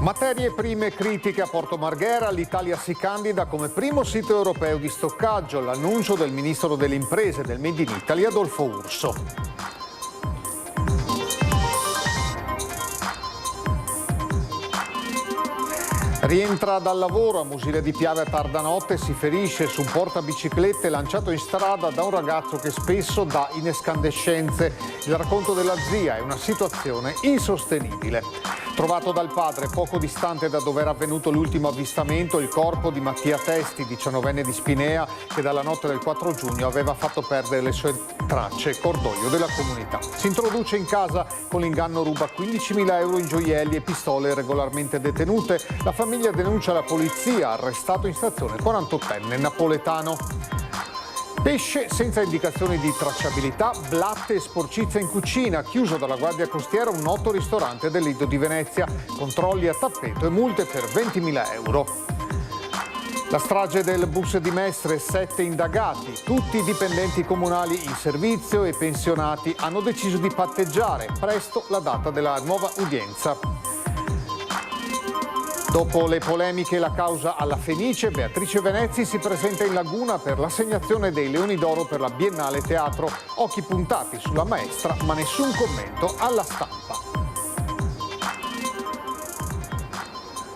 Materie prime critiche a Porto Marghera, l'Italia si candida come primo sito europeo di stoccaggio, l'annuncio del ministro delle imprese del Made in Italy Adolfo Urso. Rientra dal lavoro a Musile di Piave a tarda notte e si ferisce su un portabiciclette lanciato in strada da un ragazzo che spesso dà in escandescenze. Il racconto della zia è una situazione insostenibile. Trovato dal padre poco distante da dove era avvenuto l'ultimo avvistamento, il corpo di Mattia Testi, 19enne di Spinea, che dalla notte del 4 giugno aveva fatto perdere le sue tracce, cordoglio della comunità. Si introduce in casa con l'inganno, ruba 15.000 euro in gioielli e pistole regolarmente detenute. La famiglia denuncia la polizia, arrestato in stazione il 48enne napoletano. Pesce senza indicazioni di tracciabilità, blatte e sporcizia in cucina, chiuso dalla Guardia Costiera un noto ristorante del Lido di Venezia, controlli a tappeto e multe per 20.000 euro. La strage del bus di Mestre, 7 indagati, tutti i dipendenti comunali in servizio e pensionati hanno deciso di patteggiare presto la data della nuova udienza. Dopo le polemiche e la causa alla Fenice, Beatrice Venezzi si presenta in Laguna per l'assegnazione dei Leoni d'Oro per la Biennale Teatro. Occhi puntati sulla maestra, ma nessun commento alla stampa.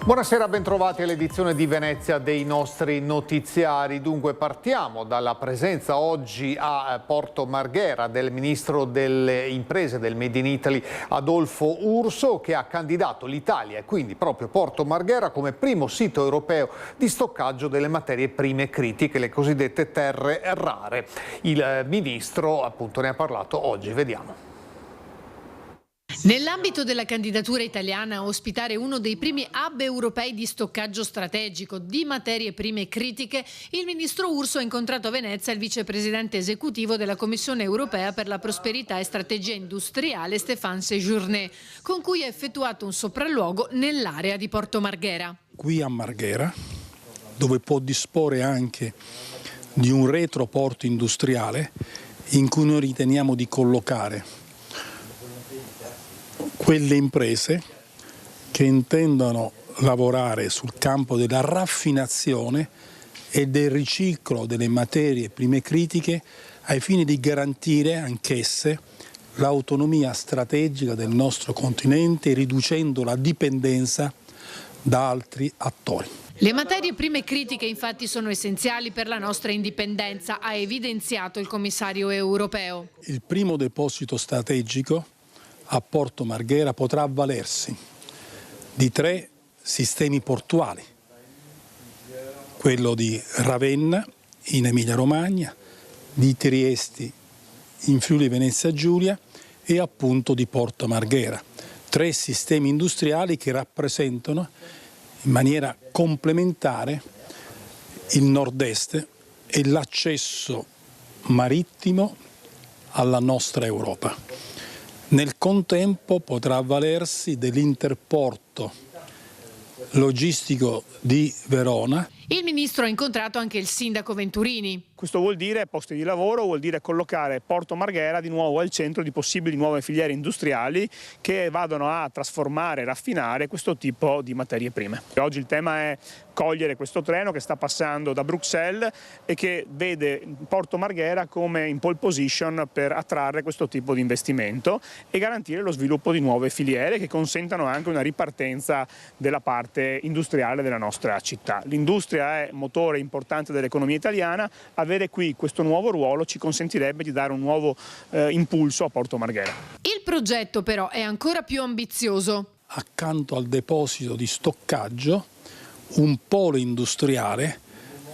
Buonasera, bentrovati all'edizione di Venezia dei nostri notiziari. Dunque partiamo dalla presenza oggi a Porto Marghera del ministro delle imprese del Made in Italy Adolfo Urso, che ha candidato l'Italia e quindi proprio Porto Marghera come primo sito europeo di stoccaggio delle materie prime critiche, le cosiddette terre rare. Il ministro appunto ne ha parlato oggi, vediamo. Nell'ambito della candidatura italiana a ospitare uno dei primi hub europei di stoccaggio strategico di materie prime critiche, il ministro Urso ha incontrato a Venezia il vicepresidente esecutivo della Commissione europea per la prosperità e strategia industriale Stéphane Séjourné, con cui ha effettuato un sopralluogo nell'area di Porto Marghera. Qui a Marghera, dove può disporre anche di un retroporto industriale in cui noi riteniamo di collocare quelle imprese che intendono lavorare sul campo della raffinazione e del riciclo delle materie prime critiche ai fini di garantire anch'esse l'autonomia strategica del nostro continente, riducendo la dipendenza da altri attori. Le materie prime critiche infatti sono essenziali per la nostra indipendenza, ha evidenziato il commissario europeo. Il primo deposito strategico a Porto Marghera potrà avvalersi di 3 sistemi portuali, quello di Ravenna in Emilia-Romagna, di Trieste in Friuli-Venezia Giulia e appunto di Porto Marghera. 3 sistemi industriali che rappresentano in maniera complementare il nord-est e l'accesso marittimo alla nostra Europa. Nel contempo potrà avvalersi dell'interporto logistico di Verona. Il ministro ha incontrato anche il sindaco Venturini. Questo vuol dire posti di lavoro, vuol dire collocare Porto Marghera di nuovo al centro di possibili nuove filiere industriali che vadano a trasformare e raffinare questo tipo di materie prime. Oggi il tema è cogliere questo treno che sta passando da Bruxelles e che vede Porto Marghera come in pole position per attrarre questo tipo di investimento e garantire lo sviluppo di nuove filiere che consentano anche una ripartenza della parte industriale della nostra città. L'industria è motore importante dell'economia italiana, avere qui questo nuovo ruolo ci consentirebbe di dare un nuovo impulso a Porto Marghera. Il progetto però è ancora più ambizioso. Accanto al deposito di stoccaggio, un polo industriale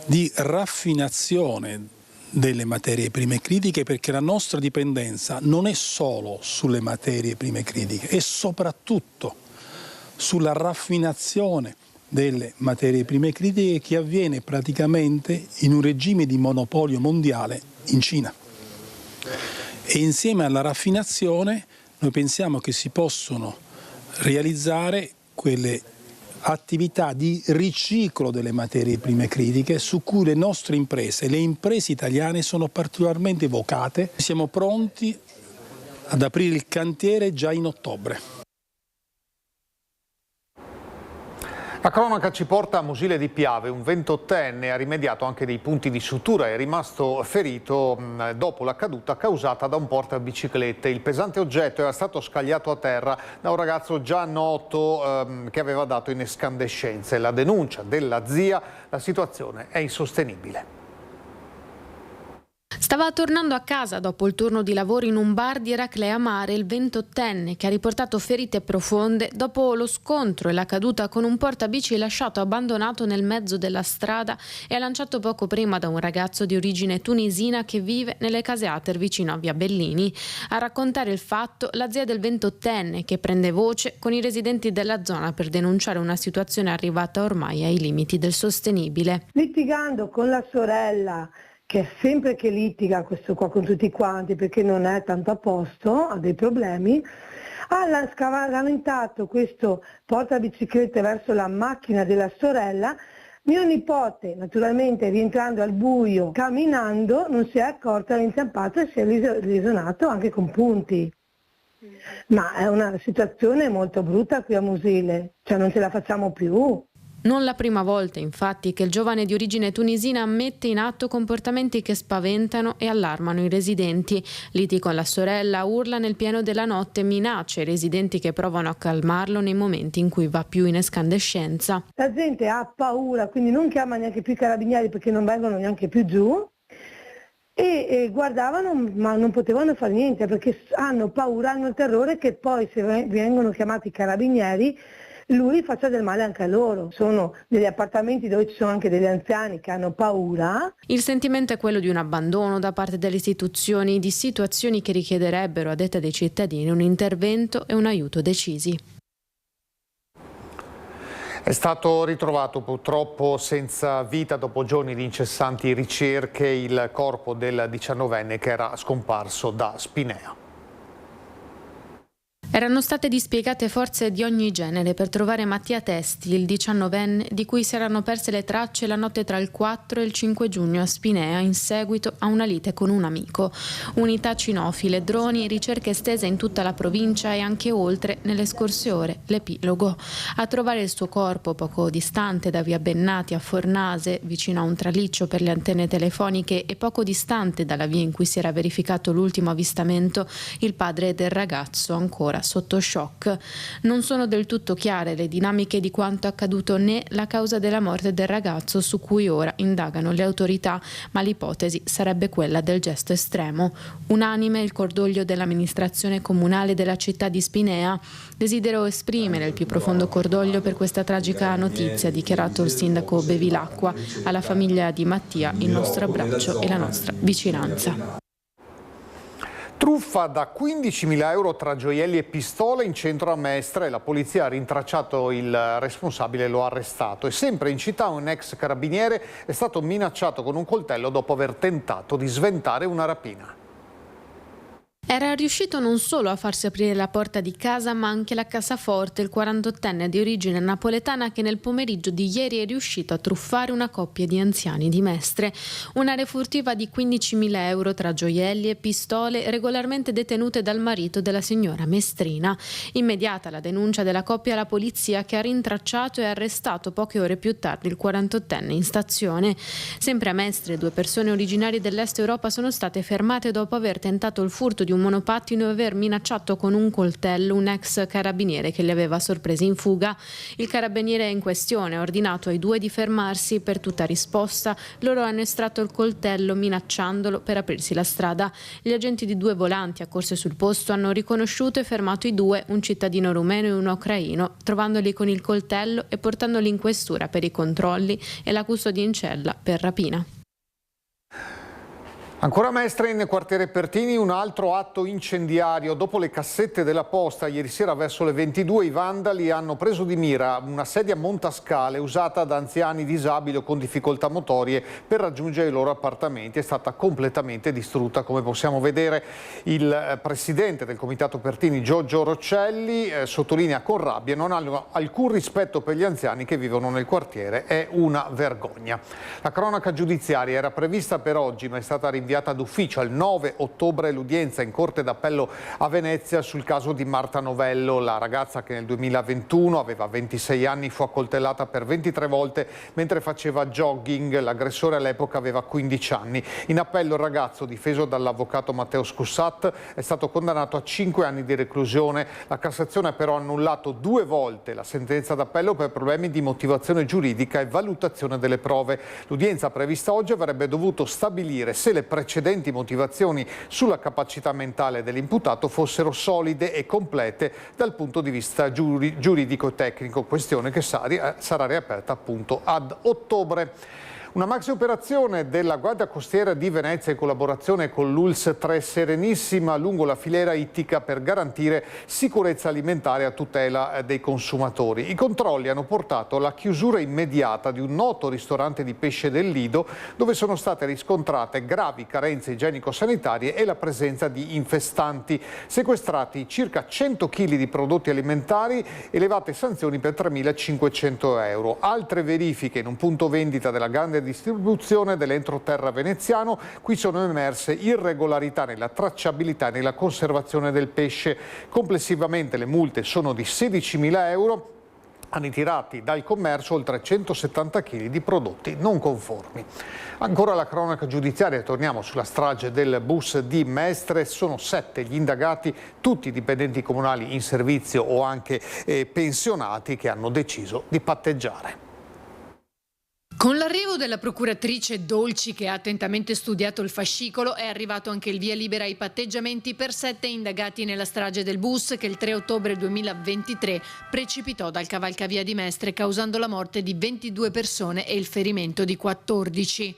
di raffinazione delle materie prime critiche, perché la nostra dipendenza non è solo sulle materie prime critiche, è soprattutto sulla raffinazione delle materie prime critiche che avviene praticamente in un regime di monopolio mondiale in Cina. E insieme alla raffinazione noi pensiamo che si possono realizzare quelle attività di riciclo delle materie prime critiche su cui le nostre imprese, le imprese italiane sono particolarmente vocate. Siamo pronti ad aprire il cantiere già in ottobre. La cronaca ci porta a Mosile di Piave. Un 28enne ha rimediato anche dei punti di sutura, è rimasto ferito dopo la caduta causata da un portabiciclette. Il pesante oggetto era stato scagliato a terra da un ragazzo già noto che aveva dato in escandescenze. La denuncia della zia: la situazione è insostenibile. Stava tornando a casa dopo il turno di lavoro in un bar di Eraclea Mare il 28enne che ha riportato ferite profonde dopo lo scontro e la caduta con un portabici lasciato abbandonato nel mezzo della strada e lanciato poco prima da un ragazzo di origine tunisina che vive nelle case Ater vicino a Via Bellini. A raccontare il fatto la zia del 28enne che prende voce con i residenti della zona per denunciare una situazione arrivata ormai ai limiti del sostenibile. Litigando con la sorella, che è sempre che litiga questo qua con tutti quanti perché non è tanto a posto, ha dei problemi, ha scavalcato questo portabiciclette verso la macchina della sorella. Mio nipote, naturalmente rientrando al buio, camminando, non si è accorta, ha inciampato e si è lesionato anche con punti. Ma è una situazione molto brutta qui a Mosile, cioè non ce la facciamo più. Non la prima volta, infatti, che il giovane di origine tunisina mette in atto comportamenti che spaventano e allarmano i residenti. Liti con la sorella, urla nel pieno della notte, minaccia i residenti che provano a calmarlo nei momenti in cui va più in escandescenza. La gente ha paura, quindi non chiama neanche più i carabinieri perché non vengono neanche più giù e guardavano ma non potevano fare niente perché hanno paura, hanno il terrore che poi se vengono chiamati i carabinieri lui faccia del male anche a loro. Sono degli appartamenti dove ci sono anche degli anziani che hanno paura. Il sentimento è quello di un abbandono da parte delle istituzioni, di situazioni che richiederebbero, a detta dei cittadini, un intervento e un aiuto decisi. È stato ritrovato purtroppo senza vita dopo giorni di incessanti ricerche il corpo del 19enne che era scomparso da Spinea. Erano state dispiegate forze di ogni genere per trovare Mattia Testi, il 19enne, di cui si erano perse le tracce la notte tra il 4 e il 5 giugno a Spinea in seguito a una lite con un amico. Unità cinofile, droni, ricerche estese in tutta la provincia e anche oltre nelle scorse ore, l'epilogo. A trovare il suo corpo poco distante da Via Bennati a Fornase, vicino a un traliccio per le antenne telefoniche e poco distante dalla via in cui si era verificato l'ultimo avvistamento, il padre del ragazzo ancora sotto shock. Non sono del tutto chiare le dinamiche di quanto accaduto né la causa della morte del ragazzo, su cui ora indagano le autorità, ma l'ipotesi sarebbe quella del gesto estremo. Unanime il cordoglio dell'amministrazione comunale della città di Spinea. Desidero esprimere il più profondo cordoglio per questa tragica notizia, ha dichiarato il sindaco Bevilacqua. Alla famiglia di Mattia il nostro abbraccio e la nostra vicinanza. Truffa da 15.000 euro tra gioielli e pistole in centro a Mestre. La polizia ha rintracciato il responsabile e lo ha arrestato. E sempre in città un ex carabiniere è stato minacciato con un coltello dopo aver tentato di sventare una rapina. Era riuscito non solo a farsi aprire la porta di casa, ma anche la cassaforte, il 48enne di origine napoletana che nel pomeriggio di ieri è riuscito a truffare una coppia di anziani di Mestre. Una refurtiva di 15.000 euro tra gioielli e pistole regolarmente detenute dal marito della signora mestrina. Immediata la denuncia della coppia alla polizia, che ha rintracciato e arrestato poche ore più tardi il 48enne in stazione. Sempre a Mestre, 2 persone originarie dell'Est Europa sono state fermate dopo aver tentato il furto di un monopattino e aver minacciato con un coltello un ex carabiniere che li aveva sorpresi in fuga. Il carabiniere in questione ha ordinato ai 2 di fermarsi. Per tutta risposta loro hanno estratto il coltello minacciandolo per aprirsi la strada. Gli agenti di 2 volanti accorsi sul posto hanno riconosciuto e fermato i 2, un cittadino rumeno e uno ucraino, trovandoli con il coltello e portandoli in questura per i controlli e la custodia in cella per rapina. Ancora a Mestre, in quartiere Pertini, un altro atto incendiario. Dopo le cassette della posta, ieri sera verso le 22 i vandali hanno preso di mira una sedia montascale usata da anziani disabili o con difficoltà motorie per raggiungere i loro appartamenti. È stata completamente distrutta, come possiamo vedere. Il presidente del comitato Pertini, Giorgio Roccelli, sottolinea con rabbia: non hanno alcun rispetto per gli anziani che vivono nel quartiere, è una vergogna. La cronaca giudiziaria era prevista per oggi, ma è stata rinviata rinviata d'ufficio. Al 9 ottobre l'udienza in Corte d'Appello a Venezia sul caso di Marta Novello, la ragazza che nel 2021 aveva 26 anni, fu accoltellata per 23 volte mentre faceva jogging. L'aggressore all'epoca aveva 15 anni. In appello il ragazzo, difeso dall'avvocato Matteo Scussat, è stato condannato a 5 anni di reclusione. La Cassazione ha però annullato 2 volte la sentenza d'appello per problemi di motivazione giuridica e valutazione delle prove. L'udienza prevista oggi avrebbe dovuto stabilire se le precedenti motivazioni sulla capacità mentale dell'imputato fossero solide e complete dal punto di vista giuridico-tecnico, questione che sarà riaperta appunto ad ottobre. Una maxi operazione della Guardia Costiera di Venezia in collaborazione con l'ULSS 3 Serenissima lungo la filiera ittica per garantire sicurezza alimentare a tutela dei consumatori. I controlli hanno portato alla chiusura immediata di un noto ristorante di pesce del Lido, dove sono state riscontrate gravi carenze igienico-sanitarie e la presenza di infestanti. Sequestrati circa 100 kg di prodotti alimentari, elevate sanzioni per 3.500 euro. Altre verifiche in un punto vendita della grande distribuzione dell'entroterra veneziano. Qui sono emerse irregolarità nella tracciabilità e nella conservazione del pesce. Complessivamente le multe sono di 16.000 euro. Hanno ritirati dal commercio oltre 170 kg di prodotti non conformi. Ancora la cronaca giudiziaria, torniamo sulla strage del bus di Mestre. Sono 7 gli indagati, tutti dipendenti comunali in servizio o anche pensionati, che hanno deciso di patteggiare. Con l'arrivo della procuratrice Dolci, che ha attentamente studiato il fascicolo, è arrivato anche il via libera ai patteggiamenti per 7 indagati nella strage del bus che il 3 ottobre 2023 precipitò dal cavalcavia di Mestre, causando la morte di 22 persone e il ferimento di 14.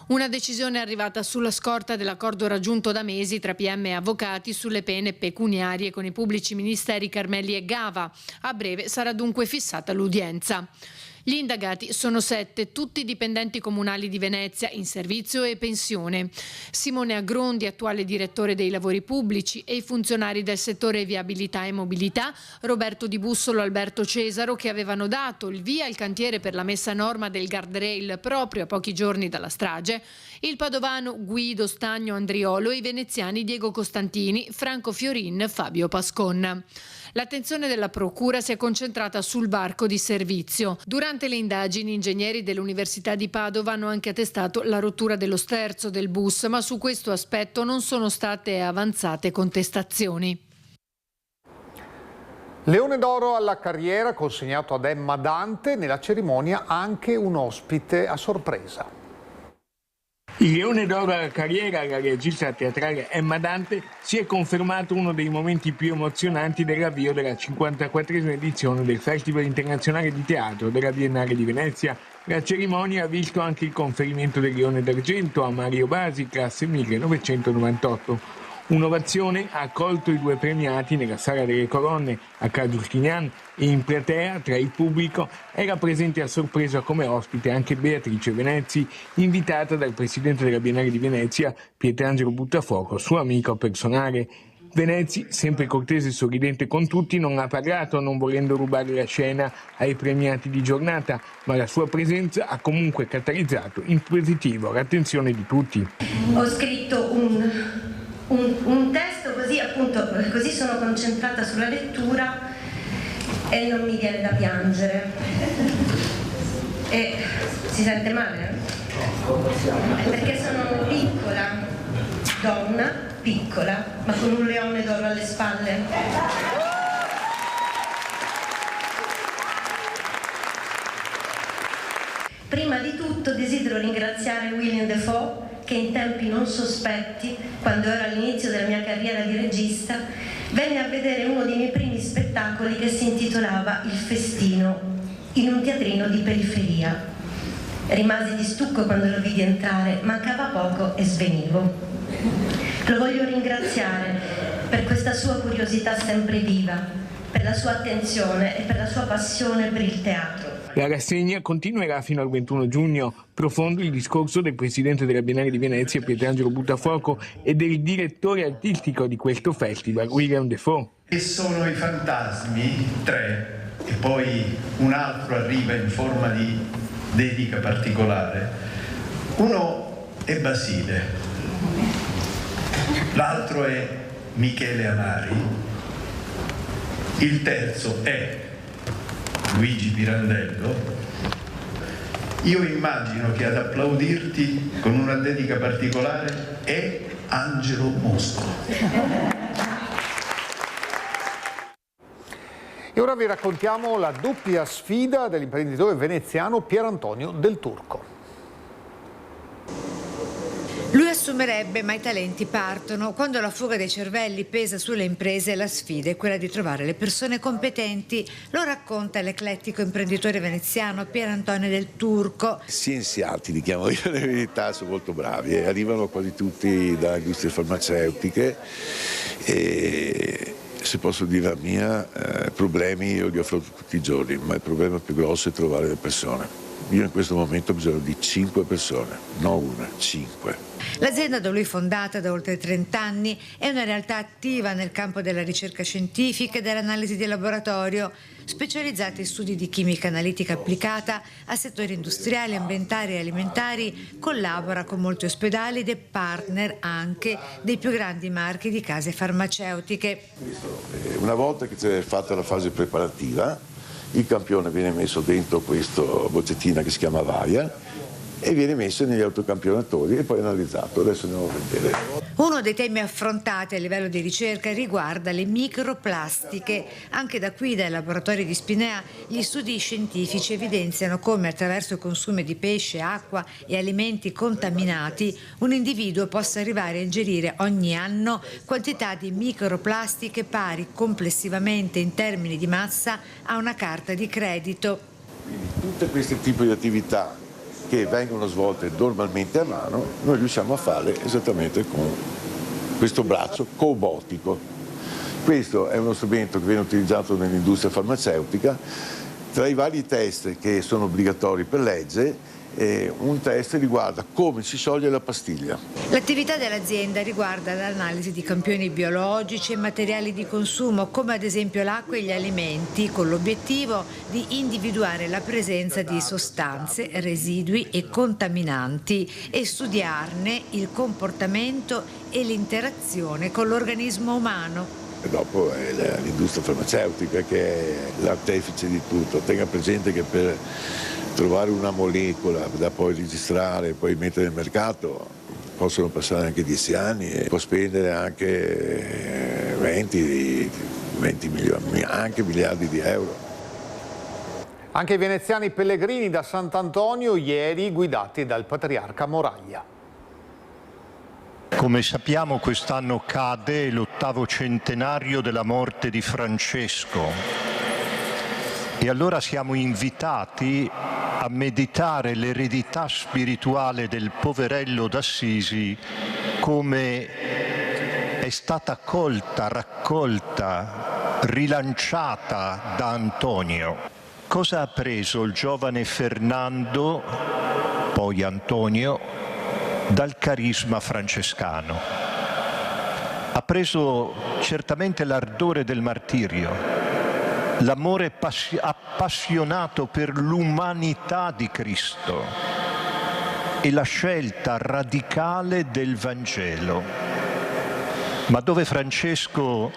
Una decisione arrivata sulla scorta dell'accordo raggiunto da mesi tra PM e avvocati sulle pene pecuniarie con i pubblici ministeri Carmelli e Gava. A breve sarà dunque fissata l'udienza. Gli indagati sono 7, tutti dipendenti comunali di Venezia, in servizio e pensione. Simone Agrondi, attuale direttore dei lavori pubblici, e i funzionari del settore viabilità e mobilità, Roberto Di Bussolo, Alberto Cesaro, che avevano dato il via al cantiere per la messa a norma del guardrail proprio a pochi giorni dalla strage, il padovano Guido Stagno Andriolo e i veneziani Diego Costantini, Franco Fiorin, Fabio Pascon. L'attenzione della procura si è concentrata sul varco di servizio. Durante le indagini, ingegneri dell'Università di Padova hanno anche attestato la rottura dello sterzo del bus, ma su questo aspetto non sono state avanzate contestazioni. Leone d'oro alla carriera consegnato ad Emma Dante, nella cerimonia anche un ospite a sorpresa. Il Leone d'oro alla carriera alla regista teatrale Emma Dante si è confermato uno dei momenti più emozionanti dell'avvio della 54esima edizione del Festival Internazionale di Teatro della Biennale di Venezia. La cerimonia ha visto anche il conferimento del Leone d'Argento a Mario Basi, classe 1998. Un'ovazione ha accolto i 2 premiati nella Sala delle Colonne a Ca' Giustinian e in platea, tra il pubblico, era presente a sorpresa come ospite anche Beatrice Venezzi, invitata dal presidente della Biennale di Venezia, Pietrangelo Buttafuoco, suo amico personale. Venezzi, sempre cortese e sorridente con tutti, non ha parlato, non volendo rubare la scena ai premiati di giornata, ma la sua presenza ha comunque catalizzato in positivo l'attenzione di tutti. Ho scritto un testo così, appunto, così sono concentrata sulla lettura e non mi viene da piangere. E si sente male? Perché sono una piccola donna, piccola, ma con un leone d'oro alle spalle. Prima di tutto desidero ringraziare William Dafoe, che in tempi non sospetti, quando ero all'inizio della mia carriera di regista, venne a vedere uno dei miei primi spettacoli che si intitolava Il Festino, in un teatrino di periferia. Rimasi di stucco quando lo vidi entrare, mancava poco e svenivo. Lo voglio ringraziare per questa sua curiosità sempre viva, per la sua attenzione e per la sua passione per il teatro. La rassegna continuerà fino al 21 giugno. Profondo il discorso del presidente della Biennale di Venezia, Pietrangelo Buttafuoco, e del direttore artistico di questo festival, William Dafoe. E sono i fantasmi, 3, e poi un altro arriva in forma di dedica particolare. Uno è Basile, l'altro è Michele Amari, il terzo è Luigi Pirandello. Io immagino che ad applaudirti con una dedica particolare è Angelo Mosco. E ora vi raccontiamo la doppia sfida dell'imprenditore veneziano Pierantonio Del Turco. Lui assumerebbe, ma i talenti partono. Quando la fuga dei cervelli pesa sulle imprese, la sfida è quella di trovare le persone competenti. Lo racconta l'eclettico imprenditore veneziano Pierantonio Del Turco. Scienziati, li chiamo io, in verità sono molto bravi, arrivano quasi tutti da industrie farmaceutiche e, se posso dire la mia, problemi io li affronto tutti i giorni, ma il problema più grosso è trovare le persone. Io in questo momento ho bisogno di 5 persone, non una, 5. L'azienda da lui fondata da oltre 30 anni è una realtà attiva nel campo della ricerca scientifica e dell'analisi di laboratorio, specializzata in studi di chimica analitica applicata a settori industriali, ambientali e alimentari. Collabora con molti ospedali ed è partner anche dei più grandi marchi di case farmaceutiche. Una volta che c'è fatta la fase preparativa, il campione viene messo dentro questa boccettina che si chiama Vaia e viene messo negli autocampionatori e poi analizzato. Adesso andiamo a vedere. Uno dei temi affrontati a livello di ricerca riguarda le microplastiche. Anche da qui, dai laboratori di Spinea, gli studi scientifici evidenziano come attraverso il consumo di pesce, acqua e alimenti contaminati un individuo possa arrivare a ingerire ogni anno quantità di microplastiche pari complessivamente in termini di massa a una carta di credito. Quindi tutti questi tipi di attività che vengono svolte normalmente a mano, noi riusciamo a fare esattamente con questo braccio cobotico. Questo è uno strumento che viene utilizzato nell'industria farmaceutica. Tra i vari test che sono obbligatori per legge, un test riguarda come si scioglie la pastiglia. L'attività dell'azienda riguarda l'analisi di campioni biologici e materiali di consumo, come ad esempio l'acqua e gli alimenti, con l'obiettivo di individuare la presenza di sostanze, residui e contaminanti e studiarne il comportamento e l'interazione con l'organismo umano. E dopo è l'industria farmaceutica che è l'artefice di tutto. Tenga presente che per trovare una molecola da poi registrare e poi mettere nel mercato possono passare anche 10 anni e può spendere anche 20 milioni, anche miliardi di euro. Anche i veneziani pellegrini da Sant'Antonio ieri guidati dal patriarca Moraglia. Come sappiamo, quest'anno cade l'8° centenario della morte di Francesco e allora siamo invitati a meditare l'eredità spirituale del poverello d'Assisi come è stata colta, raccolta, rilanciata da Antonio. Cosa ha preso il giovane Fernando, poi Antonio, dal carisma francescano? Ha preso certamente l'ardore del martirio, l'amore appassionato per l'umanità di Cristo e la scelta radicale del Vangelo. Ma dove Francesco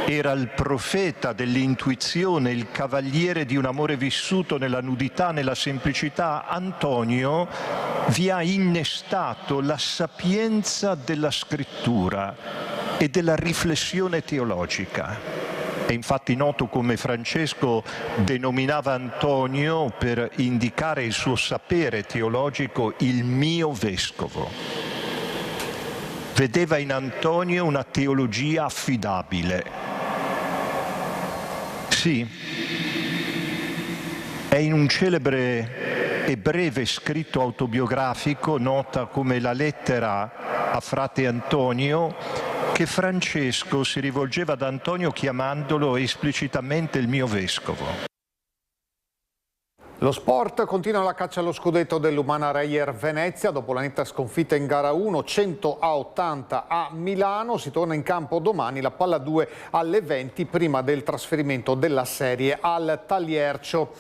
era il profeta dell'intuizione, il cavaliere di un amore vissuto nella nudità, nella semplicità, Antonio vi ha innestato la sapienza della scrittura e della riflessione teologica. È infatti noto come Francesco denominava Antonio, per indicare il suo sapere teologico, il mio vescovo. Vedeva in Antonio una teologia affidabile. Sì, è in un celebre e breve scritto autobiografico, nota come la lettera a frate Antonio, che Francesco si rivolgeva ad Antonio chiamandolo esplicitamente il mio vescovo. Lo sport, continua la caccia allo scudetto dell'Umana Reyer Venezia. Dopo la netta sconfitta in gara 1, 100-80 a Milano, si torna in campo domani, la palla 2 alle 20, prima del trasferimento della serie al Taliercio.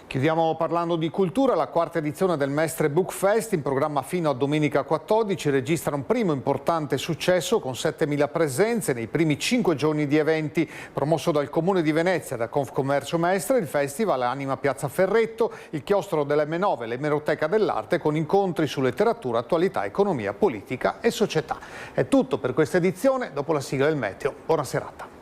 Chiudiamo parlando di cultura. La quarta edizione del Mestre Book Fest, in programma fino a domenica 14, registra un primo importante successo con 7.000 presenze nei primi 5 giorni di eventi. Promosso dal Comune di Venezia e da Confcommercio Mestre, il festival anima Piazza Ferretto, il chiostro dell'M9 e l'Emeroteca dell'Arte, con incontri su letteratura, attualità, economia, politica e società. È tutto per questa edizione. Dopo la sigla del meteo, buona serata.